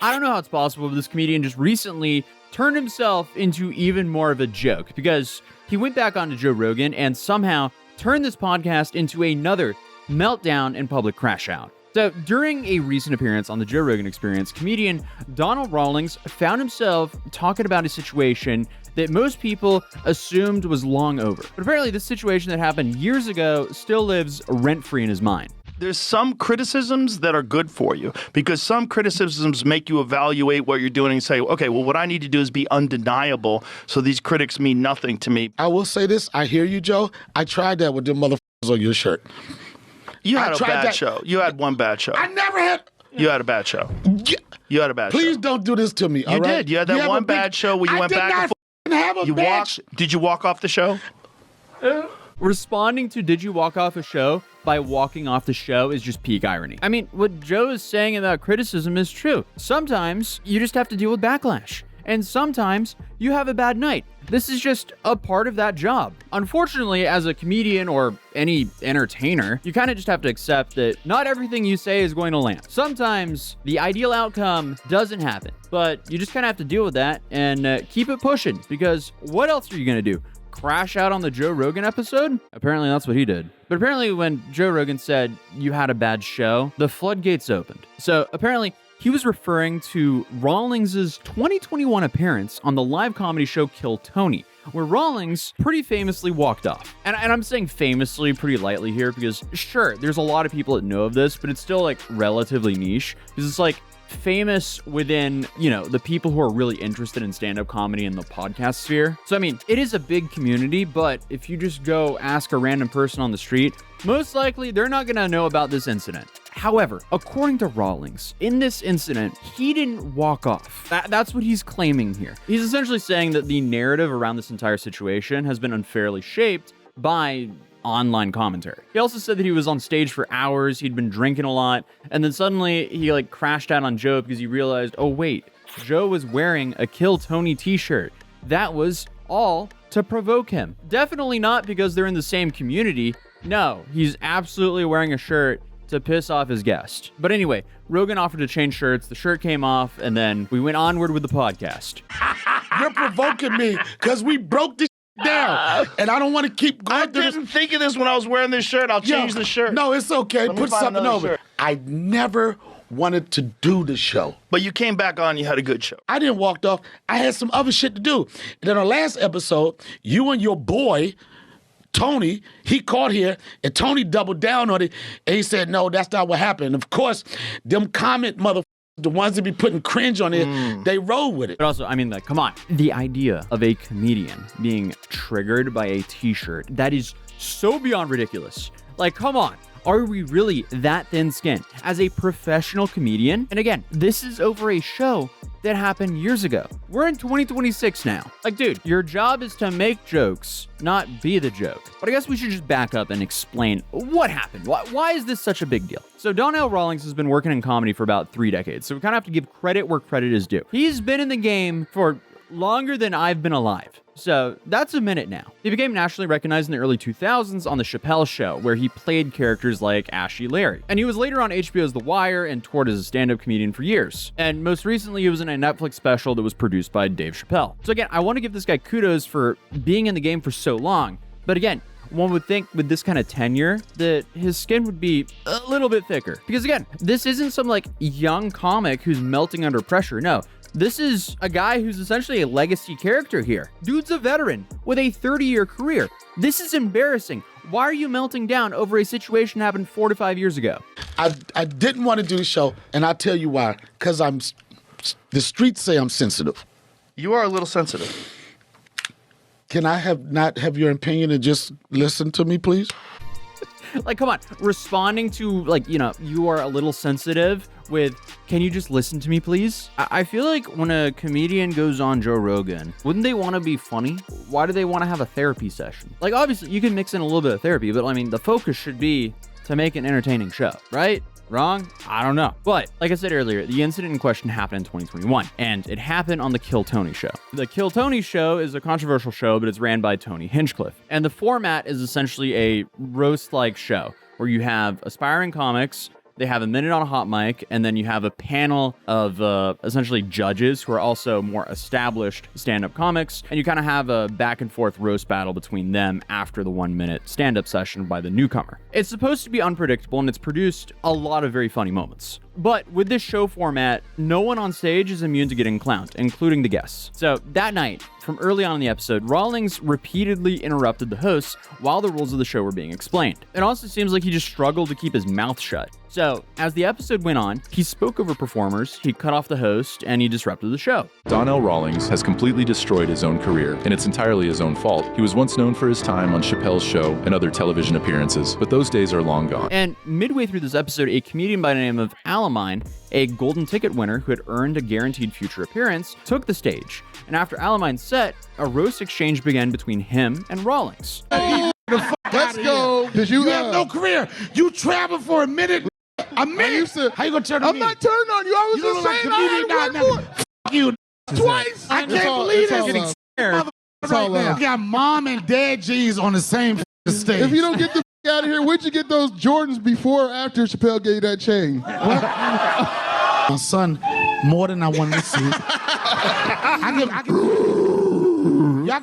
I don't know how it's possible, but this comedian just recently turned himself into even more of a joke because he went back onto Joe Rogan and somehow turned this podcast into another meltdown and public crash out. So during a recent appearance on the Joe Rogan Experience, comedian Donnell Rawlings found himself talking about a situation that most people assumed was long over. But apparently this situation that happened years ago still lives rent-free in his mind. There's some criticisms that are good for you because some criticisms make you evaluate what you're doing and say, okay, well, what I need to do is be undeniable so these critics mean nothing to me. I will say this. I hear you, Joe. I tried that with them motherfuckers on your shirt. You had a bad show. You had one bad show. I never had... You had a bad show. You had a bad show. Please don't do this to me, all right? You did. You had that one bad show where you went back and forth. Did you walk off the show? Responding to "Did you walk off a show?" by walking off the show is just peak irony. I mean, what Joe is saying about criticism is true. Sometimes you just have to deal with backlash, and sometimes you have a bad night. This is just a part of that job. Unfortunately, as a comedian or any entertainer, you kind of just have to accept that not everything you say is going to land. Sometimes the ideal outcome doesn't happen, but you just kind of have to deal with that and keep it pushing, because what else are you going to do? Crash out on the Joe Rogan episode? Apparently that's what he did. But apparently when Joe Rogan said you had a bad show, the floodgates opened. So apparently he was referring to Rawlings' 2021 appearance on the live comedy show Kill Tony, where Rawlings pretty famously walked off. And I'm saying famously pretty lightly here because sure, there's a lot of people that know of this, but it's still like relatively niche because it's like famous within, you know, the people who are really interested in stand-up comedy in the podcast sphere. So, I mean, it is a big community, but if you just go ask a random person on the street, most likely they're not gonna know about this incident. However, according to Rawlings, in this incident, he didn't walk off. That's what he's claiming here. He's essentially saying that the narrative around this entire situation has been unfairly shaped by online commentary. He also said that he was on stage for hours, he'd been drinking a lot, and then suddenly he like crashed out on Joe because he realized, oh wait, Joe was wearing a Kill Tony t-shirt. That was all to provoke him. Definitely not because they're in the same community. No, he's absolutely wearing a shirt to piss off his guest. But anyway, Rogan offered to change shirts, the shirt came off, and then we went onward with the podcast. You're provoking me because we broke this down, and I don't want to keep going. I didn't think of this when I was wearing this shirt. I'll change the shirt. No, it's okay. Put something over. Shirt. I never wanted to do the show. But you came back on, you had a good show. I didn't walk off. I had some other shit to do. And then our last episode, you and your boy, Tony, he called here, and Tony doubled down on it, and he said, no, that's not what happened. Of course, them comment motherfuckers, the ones that be putting cringe on it, they roll with it. But also, I mean, like, come on. The idea of a comedian being triggered by a t-shirt, that is so beyond ridiculous. Like, come on. Are we really that thin-skinned? As a professional comedian, and again, this is over a show that happened years ago. We're in 2026 now. Like, dude, your job is to make jokes, not be the joke. But I guess we should just back up and explain what happened. Why is this such a big deal? So Donnell Rawlings has been working in comedy for about 3 decades, so we kind of have to give credit where credit is due. He's been in the game for longer than I've been alive. So that's a minute now. He became nationally recognized in the early 2000s on The Chappelle Show, where he played characters like Ashy Larry. And he was later on HBO's The Wire and toured as a stand-up comedian for years. And most recently, he was in a Netflix special that was produced by Dave Chappelle. So again, I want to give this guy kudos for being in the game for so long. But again, one would think with this kind of tenure that his skin would be a little bit thicker. Because again, this isn't some like young comic who's melting under pressure. No. This is a guy who's essentially a legacy character here. Dude's a veteran with a 30-year career. This is embarrassing. Why are you melting down over a situation that happened 4 to 5 years ago? I didn't want to do the show, and I'll tell you why. Because the streets say I'm sensitive. You are a little sensitive. Can I not have your opinion and just listen to me, please? Like, come on. Responding to, like, you know, you are a little sensitive with, can you just listen to me, please? I feel like when a comedian goes on Joe Rogan, wouldn't they want to be funny? Why do they want to have a therapy session? Like, obviously, you can mix in a little bit of therapy, but, I mean, the focus should be to make an entertaining show, right? Wrong? I don't know. But like I said earlier, the incident in question happened in 2021, and it happened on the Kill Tony show. The Kill Tony show is a controversial show, but it's ran by Tony Hinchcliffe. And the format is essentially a roast-like show where you have aspiring comics They have a minute on a hot mic, and then you have a panel of essentially judges who are also more established stand-up comics, and you kind of have a back-and-forth roast battle between them after the 1-minute stand-up session by the newcomer. It's supposed to be unpredictable, and it's produced a lot of very funny moments. But with this show format, no one on stage is immune to getting clowned, including the guests. So that night, from early on in the episode, Rawlings repeatedly interrupted the hosts while the rules of the show were being explained. It also seems like he just struggled to keep his mouth shut. So, as the episode went on, he spoke over performers, he cut off the host, and he disrupted the show. Donnell Rawlings has completely destroyed his own career, and it's entirely his own fault. He was once known for his time on Chappelle's Show and other television appearances, but those days are long gone. And midway through this episode, a comedian by the name of Alamine, a golden ticket winner who had earned a guaranteed future appearance, took the stage. And after Alamine's set, a roast exchange began between him and Rawlings. Let's go. You have no career. You travel for a minute. A minute? How you gonna turn on me? I'm not turning on you. I was just saying I had to work for it. Fuck you. Twice. I can't believe this. Getting scared. Right now. You got mom and dad G's on the same stage. If you don't get the out of here, where'd you get those Jordans before or after Chappelle gave you that chain? My son, more than I wanted to see.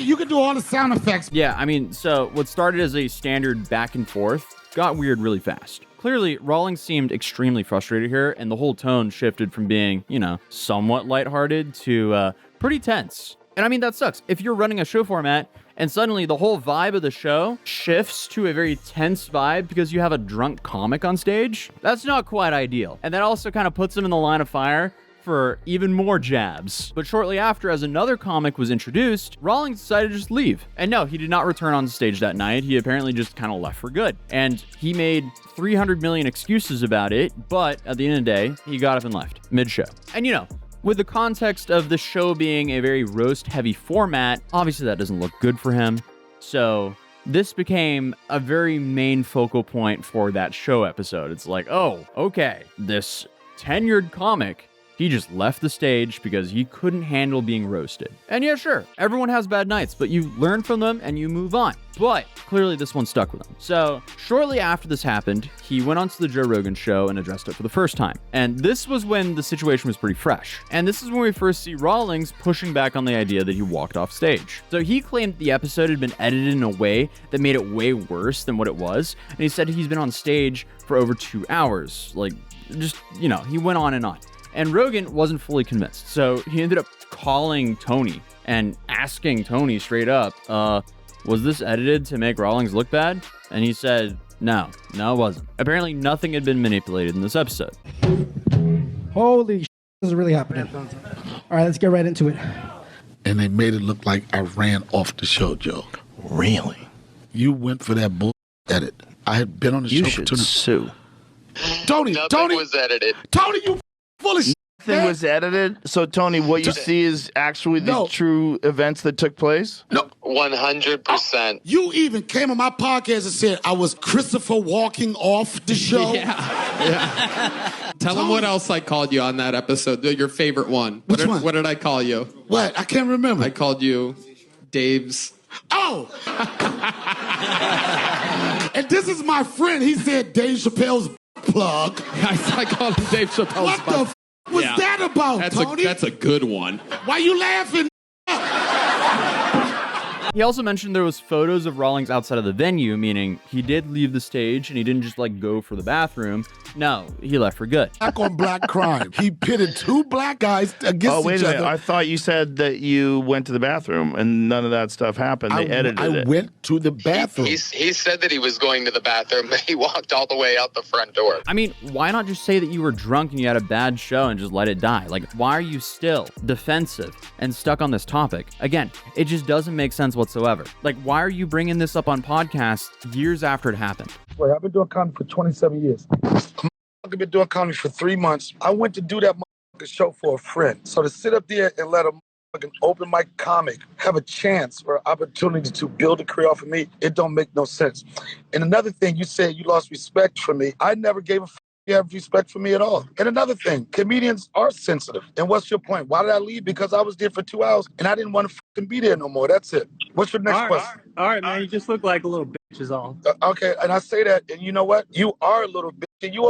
You can do all the sound effects. Yeah, I mean, so what started as a standard back and forth got weird really fast. Clearly, Rawlings seemed extremely frustrated here, and the whole tone shifted from being, somewhat lighthearted to pretty tense. And I mean, that sucks. If you're running a show format and suddenly the whole vibe of the show shifts to a very tense vibe because you have a drunk comic on stage, that's not quite ideal. And that also kind of puts him in the line of fire for even more jabs. But shortly after, as another comic was introduced, Rawlings decided to just leave. And no, he did not return on stage that night. He apparently just kind of left for good. And he made 300 million excuses about it, but at the end of the day, he got up and left mid-show. And with the context of the show being a very roast-heavy format, obviously that doesn't look good for him. So this became a very main focal point for that show episode. It's like, oh, okay, this tenured comic, he just left the stage because he couldn't handle being roasted. And yeah, sure, everyone has bad nights, but you learn from them and you move on. But clearly this one stuck with him. So shortly after this happened, he went onto the Joe Rogan show and addressed it for the first time. And this was when the situation was pretty fresh. And this is when we first see Rawlings pushing back on the idea that he walked off stage. So he claimed the episode had been edited in a way that made it way worse than what it was. And he said he's been on stage for over 2 hours. He went on and on. And Rogan wasn't fully convinced. So he ended up calling Tony and asking Tony straight up, was this edited to make Rawlings look bad? And he said, no, it wasn't. Apparently nothing had been manipulated in this episode. Holy shit, this is really happening. All right, let's get right into it. And they made it look like I ran off the show, Joe. Really? You went for that bull edit. I had been on the show for 2 sue. Tony, Nothing was edited. Tony, you full of shit. Thing was edited. So Tony, what you see is actually the true events that took place? No. 100%. You even came on my podcast and said I was Christopher walking off the show. Yeah. Tell them what else I called you on that episode. Your favorite one. Which one? What did I call you? What? I can't remember. I called you Dave's. Oh! And this is my friend. He said Dave Chappelle's plug. I called him Dave Chappelle's What the was that about, Tony? That's a good one. Why you laughing? He also mentioned there was photos of Rawlings outside of the venue, meaning he did leave the stage and he didn't just go for the bathroom. No, he left for good. Black on black crime. He pitted 2 black guys against each other. Oh, wait a minute. I thought you said that you went to the bathroom and none of that stuff happened. They edited it. I went to the bathroom. He said that he was going to the bathroom, but he walked all the way out the front door. I mean, why not just say that you were drunk and you had a bad show and just let it die? Why are you still defensive and stuck on this topic? Again, it just doesn't make sense whatsoever. Why are you bringing this up on podcasts years after it happened? Wait, I've been doing comedy for 27 years. I've been doing comedy for 3 months. I went to do that show for a friend. So to sit up there and let a open mic comic have a chance or opportunity to build a career off of me, it don't make no sense. And another thing, you said you lost respect for me. I never gave a you have respect for me at all. And another thing, comedians are sensitive. And what's your point? Why did I leave? Because I was there for 2 hours and I didn't want to fucking be there no more. That's it. What's your next question? All right, man. You just look like a little bitch is all. Okay, and I say that, and you know what? You are a little bitch. And you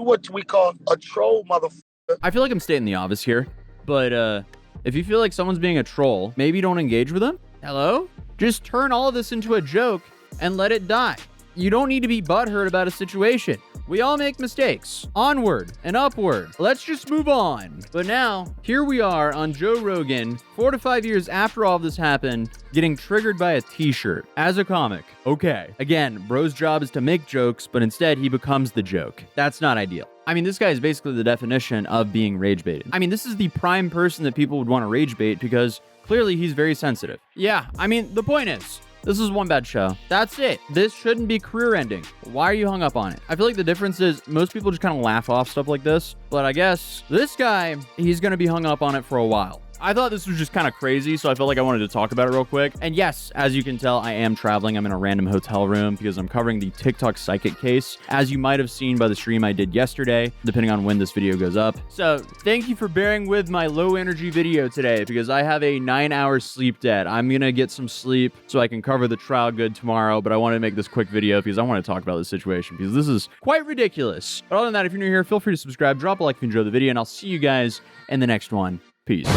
what we call a troll, motherfucker. I feel like I'm stating the obvious here, but if you feel like someone's being a troll, maybe don't engage with them. Hello? Just turn all of this into a joke and let it die. You don't need to be butthurt about a situation. We all make mistakes. Onward and upward. Let's just move on. But now, here we are on Joe Rogan, 4 to 5 years after all of this happened, getting triggered by a t-shirt. As a comic, okay. Again, bro's job is to make jokes, but instead he becomes the joke. That's not ideal. I mean, this guy is basically the definition of being rage baited. I mean, this is the prime person that people would want to rage bait because clearly he's very sensitive. Yeah, I mean, the point is, this is one bad show. That's it. This shouldn't be career ending. Why are you hung up on it? I feel like the difference is most people just kind of laugh off stuff like this. But I guess this guy, he's going to be hung up on it for a while. I thought this was just kind of crazy, so I felt like I wanted to talk about it real quick. And yes, as you can tell, I am traveling. I'm in a random hotel room because I'm covering the TikTok psychic case, as you might have seen by the stream I did yesterday, depending on when this video goes up. So thank you for bearing with my low energy video today because I have a 9-hour sleep debt. I'm going to get some sleep so I can cover the trial good tomorrow, but I wanted to make this quick video because I want to talk about this situation because this is quite ridiculous. But other than that, if you're new here, feel free to subscribe, drop a like if you enjoyed the video, and I'll see you guys in the next one. Peace.